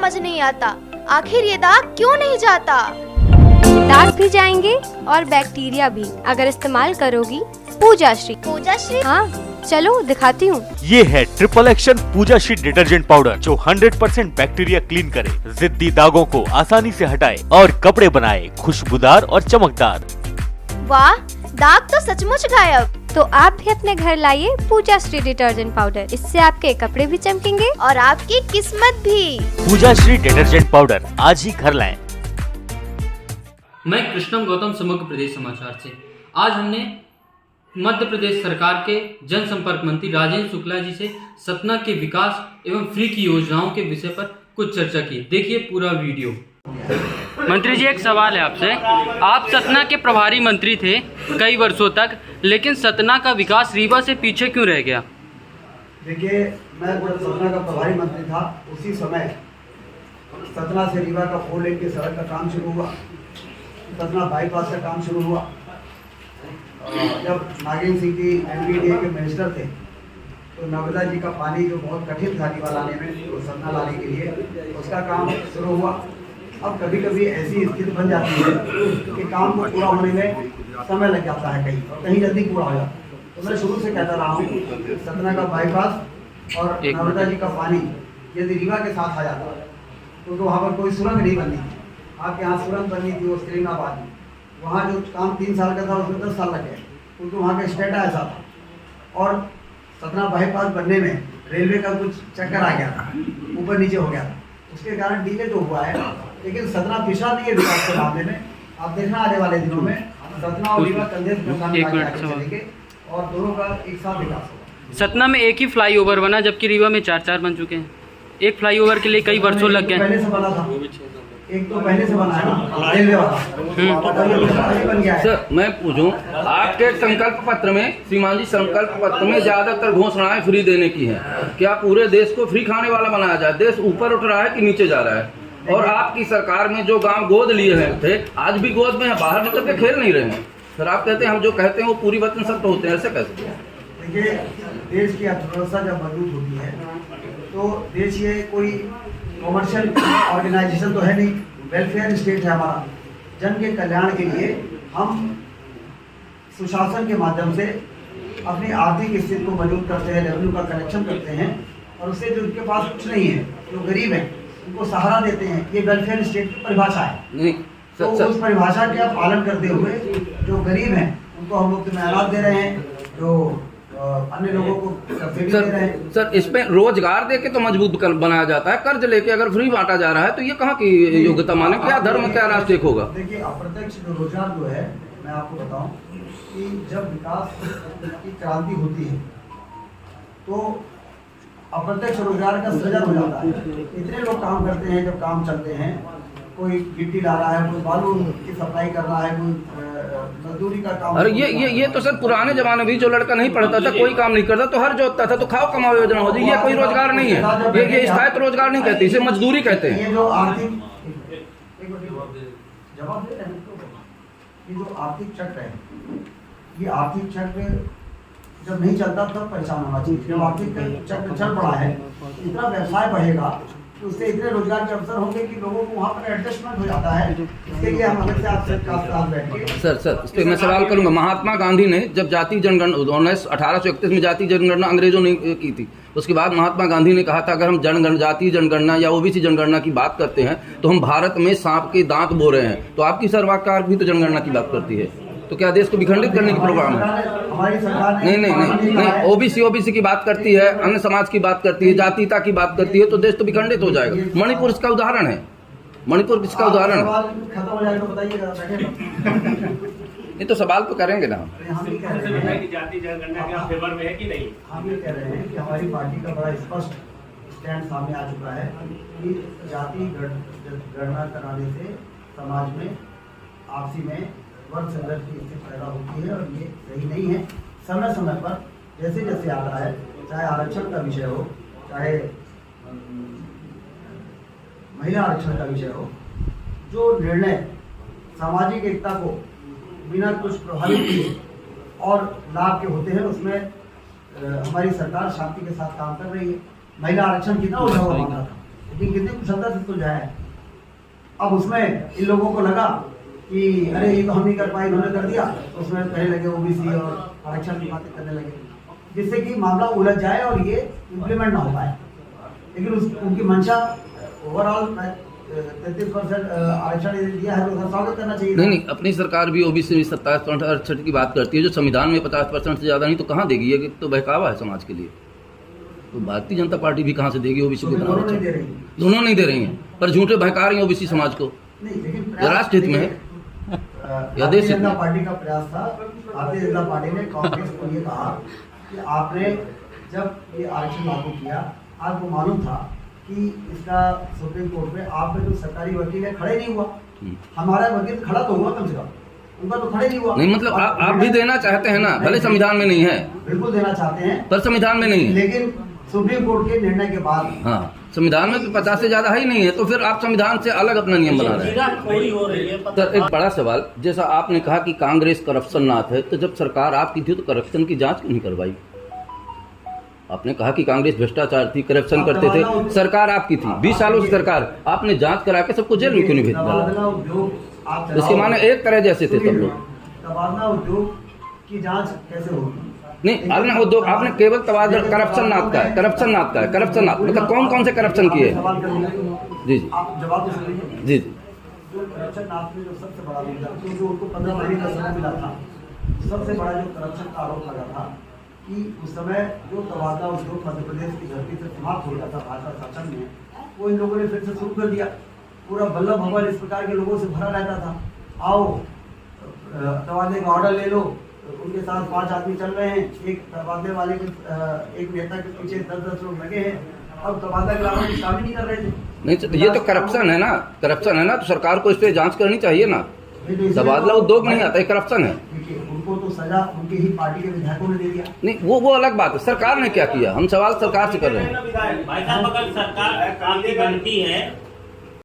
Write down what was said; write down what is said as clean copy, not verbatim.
समझ नहीं आता, आखिर ये दाग क्यों नहीं जाता। दाग भी जाएंगे और बैक्टीरिया भी अगर इस्तेमाल करोगी पूजा श्री। पूजा श्री? हाँ चलो दिखाती हूँ। ये है ट्रिपल एक्शन पूजा श्री डिटर्जेंट पाउडर जो 100% बैक्टीरिया क्लीन करे, जिद्दी दागों को आसानी से हटाए और कपड़े बनाए खुशबूदार और चमकदार। वाह, दाग तो सचमुच गायब। तो आप भी अपने घर लाइए पूजा श्री डिटर्जेंट पाउडर, इससे आपके कपड़े भी चमकेंगे और आपकी किस्मत भी। पूजा श्री डिटर्जेंट पाउडर आज ही घर लाएं। मैं कृष्णम गौतम, समग्र प्रदेश समाचार से। आज हमने मध्य प्रदेश सरकार के जनसंपर्क मंत्री राजेंद्र शुक्ला जी से सतना के विकास एवं फ्री की योजनाओं के विषय पर कुछ चर्चा की। देखिए पूरा वीडियो। मंत्री जी, एक सवाल है आपसे। आप सतना के प्रभारी मंत्री थे कई वर्षों तक, लेकिन सतना का विकास रीवा से पीछे क्यों रह गया? देखिए, मैं जब सतना का प्रभारी मंत्री था उसी समय सतना से रीवा का 4 लेन की सड़क का काम शुरू हुआ, सतना बाईपास का काम शुरू हुआ। जब नागिन सिंह जी MPDA के मिनिस्टर थे तो नर्मदा जी का पानी जो बहुत कठिन था रीवा लाने में, तो सतना लाने के लिए उसका काम शुरू हुआ। अब कभी कभी ऐसी स्थिति बन जाती है कि काम को पूरा होने में समय लग जाता है कहीं, और कहीं जल्दी पूरा हो जाता है। तो मैं शुरू से कहता रहा हूँ सतना का बाईपास और नर्मदा जी का पानी यदि रीवा के साथ आ जाता तो वहाँ पर कोई सुरंग नहीं बननी थी। आपके यहाँ सुरंग बननी थी वो स्त्रीनाबाद में, वहाँ जो काम 3 साल का था उसमें 10 साल लगे, क्योंकि वहाँ का स्टेटा ऐसा था। और सतना बाईपास बनने में रेलवे का कुछ चक्कर आ गया था, ऊपर नीचे हो गया था, उसके कारण डिले तो हुआ है। लेकिन सतना पिछड़ा नहीं है विकास के मामले में। आप देखना आने वाले दिनों में सतना और रीवा कंधे चलेंगे और दोनों का एक साथ विकास होगा। सतना में एक ही फ्लाईओवर बना, जबकि रीवा में 4 बन चुके हैं। एक फ्लाईओवर के लिए कई वर्षों लग गए। पहले से बना था, एक तो पहले से बना है ना रेलवे वाला, बन गया है। सर मैं पूछूं, आपके संकल्प पत्र में, श्रीमान जी संकल्प पत्र में ज्यादातर घोषणाएं फ्री देने की हैं। क्या पूरे देश को फ्री खाने वाला बनाया जाए? देश ऊपर उठ रहा है कि नीचे जा रहा है? और आपकी सरकार में जो गांव गोद लिए हैं थे, आज भी गोद में है, बाहर निकल के खेल नहीं रहे हैं। सर आप कहते हैं हम जो कहते हैं वो पूरी वचन सत्य होते हैं, ऐसे कैसे? देखिए, देश की अर्थव्यवस्था जब मजबूत होती है तो देश ये कोई कॉमर्शियल ऑर्गेनाइजेशन तो है नहीं, वेलफेयर स्टेट है हमारा। जन के कल्याण के लिए हम सुशासन के माध्यम से अपनी आर्थिक स्थिति को मजबूत करते हैं, रेवेन्यू का कलेक्शन करते हैं, और उससे जो उनके पास कुछ नहीं है, जो गरीब है, उनको सहारा देते हैं। ये वेलफेयर स्टेट की परिभाषा है। नहीं तो उस परिभाषा का पालन करते हुए जो गरीब हैं उनको हम मुफ्त में अनाज दे रहे हैं, जो अन्य लोगों को दे रहे हैं। सर इस पे रोजगार देके तो मजबूत बनाया जाता है, कर्ज लेके अगर फ्री बांटा जा रहा है तो ये कहाँ की योग्यता माने? क्या धर्म, क्या राष्ट्र एक होगा? देखिए, अप्रत्यक्ष जो रोजगार जो है, मैं आपको बताऊं कि जब विकास की क्रांति होती है तो अप्रत्यक्ष रोजगार का सृजन हो जाता है। इतने लोग काम करते हैं, जब काम चलते हैं, कोई गिट्टी ला रहा है, कोई बालू की सप्लाई कर रहा है, कोई मजदूरी का काम। अरे ये तो सर पुराने जमाने भी जो लड़का नहीं पढ़ता था, कोई काम नहीं करता तो हर जोतता था, तो खाओ कमाओ योजना हो जाए। ये कोई रोजगार नहीं है, ये स्थायित्व रोजगार नहीं कहते, इसे मजदूरी कहते हैं। ये जो आर्थिक जवाब दे रहे हैं, ये जो आर्थिक चक्र है, ये आर्थिक चक्र जब नहीं चलता तब परेशान होना चाहिए। जब आर्थिक चक्र चल पड़ा है, इतना व्यवसाय बढ़ेगा तो उससे इतने रोजगार के अवसर होंगे कि लोगों को वहाँ पर एडजस्टमेंट हो जाता है। इसके लिए हम अलग से आपसे साथ बैठ के सर इस पे मैं सवाल करूंगा। महात्मा गांधी ने जब जाति जनगणना 1831 में जाति जनगणना अंग्रेजों ने की थी, उसके बाद महात्मा गांधी ने कहा था अगर हम जाति जनगणना या OBC जनगणना की बात करते हैं तो हम भारत में सांप के दांत बो रहे हैं। तो आपकी सरकार भी तो जनगणना की बात करती है, तो क्या देश को विखंडित करने की प्रोग्राम है? नहीं, OBC की बात करती है, अन्य समाज की बात करती है, जातीयता की बात करती है, तो देश तो विखंडित हो जाएगा। मणिपुर इसका उदाहरण है, मणिपुर किसका उदाहरण है? खत्म हो जाएगा तो बताइएगा। ये तो सवाल तो करेंगे ना हम ये कह रहे हैं कि जाति जनगणना के फेवर में है कि नहीं। हम ये कह रहे हैं कि हमारी पार्टी का बड़ा स्पष्ट स्टैंड सामने आ चुका है कि जाति गणना कराने से समाज में आपसी में वर्ग संघर्ष की स्थिति पैदा होती है, और ये सही नहीं है। समय समय पर जैसे जैसे आता है, चाहे आरक्षण का विषय हो, चाहे महिला आरक्षण का विषय हो, जो निर्णय सामाजिक एकता को बिना कुछ प्रभावित किए और लाभ के होते हैं, उसमें हमारी सरकार शांति के साथ काम कर रही है। महिला आरक्षण कितना उठा हुआ मामला था, लेकिन कितनी कुशलता से सुलझाया है। अब उसमें इन लोगों को लगा कि अरे ये तो हम नहीं कर पाए, इन्होंने कर दिया, तो उसमें कहने लगे ओबीसी और आरक्षण की बातें करने लगे, जिससे कि मामला उलझ जाए और ये इम्प्लीमेंट ना हो पाए। लेकिन उनकी मंशा ओवरऑल 33% आरक्षण दिया है, तो उसका स्वागत करना चाहिए। नहीं, अपनी सरकार भी ओबीसी में 27% आरक्षण की बात करती है, जो संविधान में 50% से ज़्यादा नहीं तो कहाँ देगी? ये तो बहकावा है समाज के लिए। तो भारतीय जनता पार्टी भी कहाँ से देगी ओबीसी को इतना आरक्षण? दोनों नहीं दे रही हैं, पर झूठे बहका रही हैं ओबीसी समाज को। राष्ट्र हित में है या देश हित जनता में? पार्टी का प्रयास था। भारतीय जनता पार्टी ने कांग्रेस को ये कहा कि आपने जब ये आरक्षण लागू किया, आपको मालूम था कि इसका सुप्रीम कोर्ट में आप जो सरकारी वकील है खड़े नहीं हुआ, हमारा वकील खड़ा तो हुआ कम से कम, उनका तो खड़े नहीं हुआ। नहीं, मतलब आप भी देना चाहते हैं ना, भले संविधान में नहीं है। बिल्कुल देना चाहते हैं, पर संविधान में नहीं है। लेकिन सुप्रीम कोर्ट के निर्णय के बाद हाँ, संविधान में तो 50 से ज्यादा ही नहीं है, तो फिर आप संविधान से अलग अपना नियम बना रहे हैं। तो एक बड़ा सवाल, जैसा आपने कहा कि कांग्रेस करप्शन नाथ है, तो जब सरकार आपकी थी तो करप्शन की जांच क्यों नहीं करवाई? आपने कहा कि कांग्रेस भ्रष्टाचार थी, करप्शन करते थे, सरकार आपकी थी, 20 सालों से सरकार, आपने जांच करा के सबको जेल में क्यों नहीं भेज डाला? इसके माने एक तरह जैसे थे सब लोग। तबादला उद्योग की जांच कैसे होगी? नहीं, आपने उद्योग, आपने केवल तबादला करप्शन नाथ का है, करप्शन नाथ का है, करप्शन नाथ मतलब कौन कौन से करप्शन किए? जी जी, आप जवाब तो सुनिए। जी जी, जो करप्शन नाथ में जो सबसे बड़ा मुद्दा, जो उनको 15 महीने का समय मिला था, सबसे बड़ा जो करप्शन का आरोप लगा था कि उस समय जो तबादला उद्योग मध्य प्रदेश की धरती से समाप्त हो गया था भाजपा शासन में, वो इन लोगों ने फिर से शुरू कर दिया। पूरा बल्लभ भवन इस प्रकार के लोगों से भरा रहता था, आओ तबादले का ऑर्डर ले लो, उनके साथ 5 आदमी चल रहे हैं, एक तबादले वाले के एक नेता के पीछे 10-10 लोग लगे हैं, अब तबादला के अलावा कुछ काम ही नहीं कर रहे थे। नहीं तो ये तो करप्शन है ना, करप्शन है ना, तो सरकार को इस पर जांच करनी चाहिए ना। तबादला उद्योग नहीं आता है, करप्शन है। देखिए, उनको तो सजा उनके ही पार्टी के विधायकों ने दे दिया। नहीं, वो अलग बात है, सरकार ने क्या किया, हम सवाल सरकार से कर रहे हैं। भाई साहब, अगर सरकार काफी बनती है